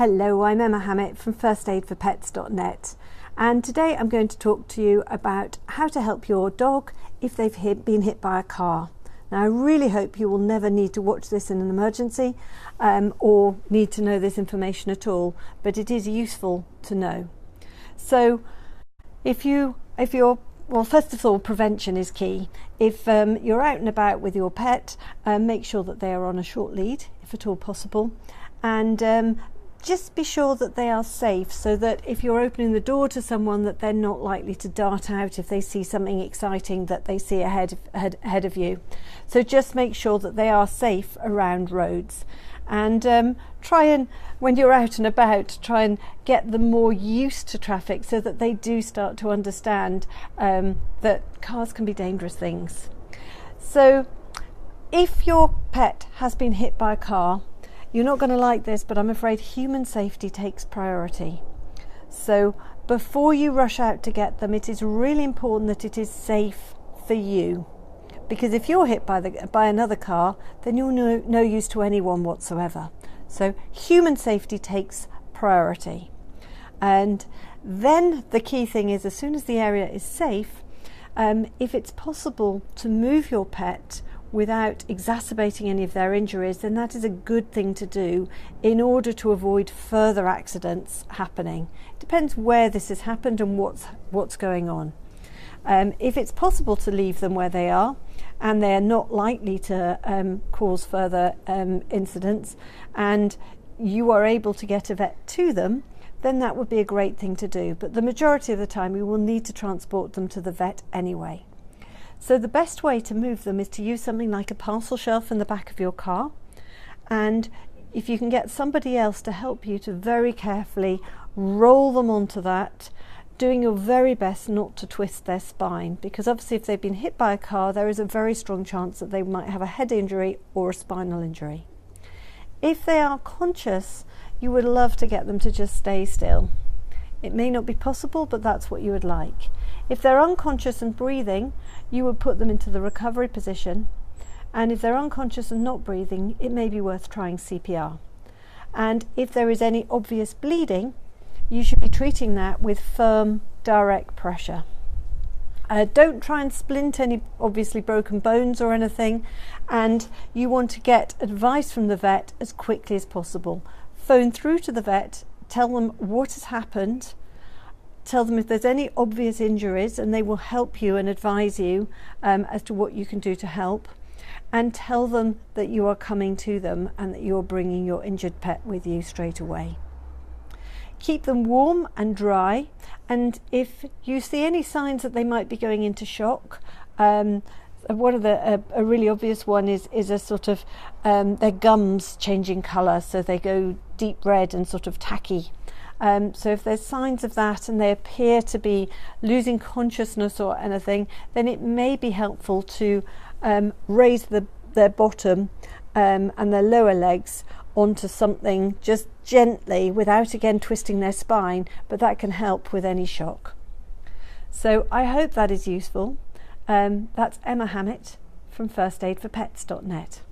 Hello, I'm Emma Hammett from firstaidforpets.net, and today I'm going to talk to you about how to help your dog if they've been hit by a car. Now, I really hope you will never need to watch this in an emergency or need to know this information at all, but it is useful to know. So well, first of all, prevention is key. If you're out and about with your pet, make sure that they are on a short lead, if at all possible, and just be sure that they are safe, so that if you're opening the door to someone, that they're not likely to dart out if they see something exciting that they see ahead of you. So just make sure that they are safe around roads, and try and, when you're out and about, try and get them more used to traffic so that they do start to understand that cars can be dangerous things. So if your pet has been hit by a car, you're not going to like this, but I'm afraid human safety takes priority. So before you rush out to get them, it is really important that it is safe for you. Because if you're hit by another car, then you're no use to anyone whatsoever. So human safety takes priority. And then the key thing is, as soon as the area is safe, if it's possible to move your pet without exacerbating any of their injuries, then that is a good thing to do in order to avoid further accidents happening. It depends where this has happened and what's going on. If it's possible to leave them where they are and they're not likely to cause further incidents, and you are able to get a vet to them, then that would be a great thing to do. But the majority of the time we will need to transport them to the vet anyway. So the best way to move them is to use something like a parcel shelf in the back of your car, and if you can get somebody else to help you to very carefully roll them onto that, doing your very best not to twist their spine, because obviously if they've been hit by a car, there is a very strong chance that they might have a head injury or a spinal injury. If they are conscious, you would love to get them to just stay still. It may not be possible, but that's what you would like. If they're unconscious and breathing, you would put them into the recovery position, and if they're unconscious and not breathing, it may be worth trying CPR. And if there is any obvious bleeding, you should be treating that with firm, direct pressure. Don't try and splint any obviously broken bones or anything, and you want to get advice from the vet as quickly as possible. Phone through to the vet, tell them what has happened, tell them if there's any obvious injuries, and they will help you and advise you as to what you can do to help, and tell them that you are coming to them and that you're bringing your injured pet with you straight away. Keep them warm and dry, and if you see any signs that they might be going into shock, one of a really obvious one is a sort of their gums changing colour, so they go deep red and sort of tacky. So if there's signs of that and they appear to be losing consciousness or anything, then it may be helpful to raise their bottom and their lower legs onto something just gently, without again twisting their spine, but that can help with any shock. So I hope that is useful. That's Emma Hammett from firstaidforpets.net.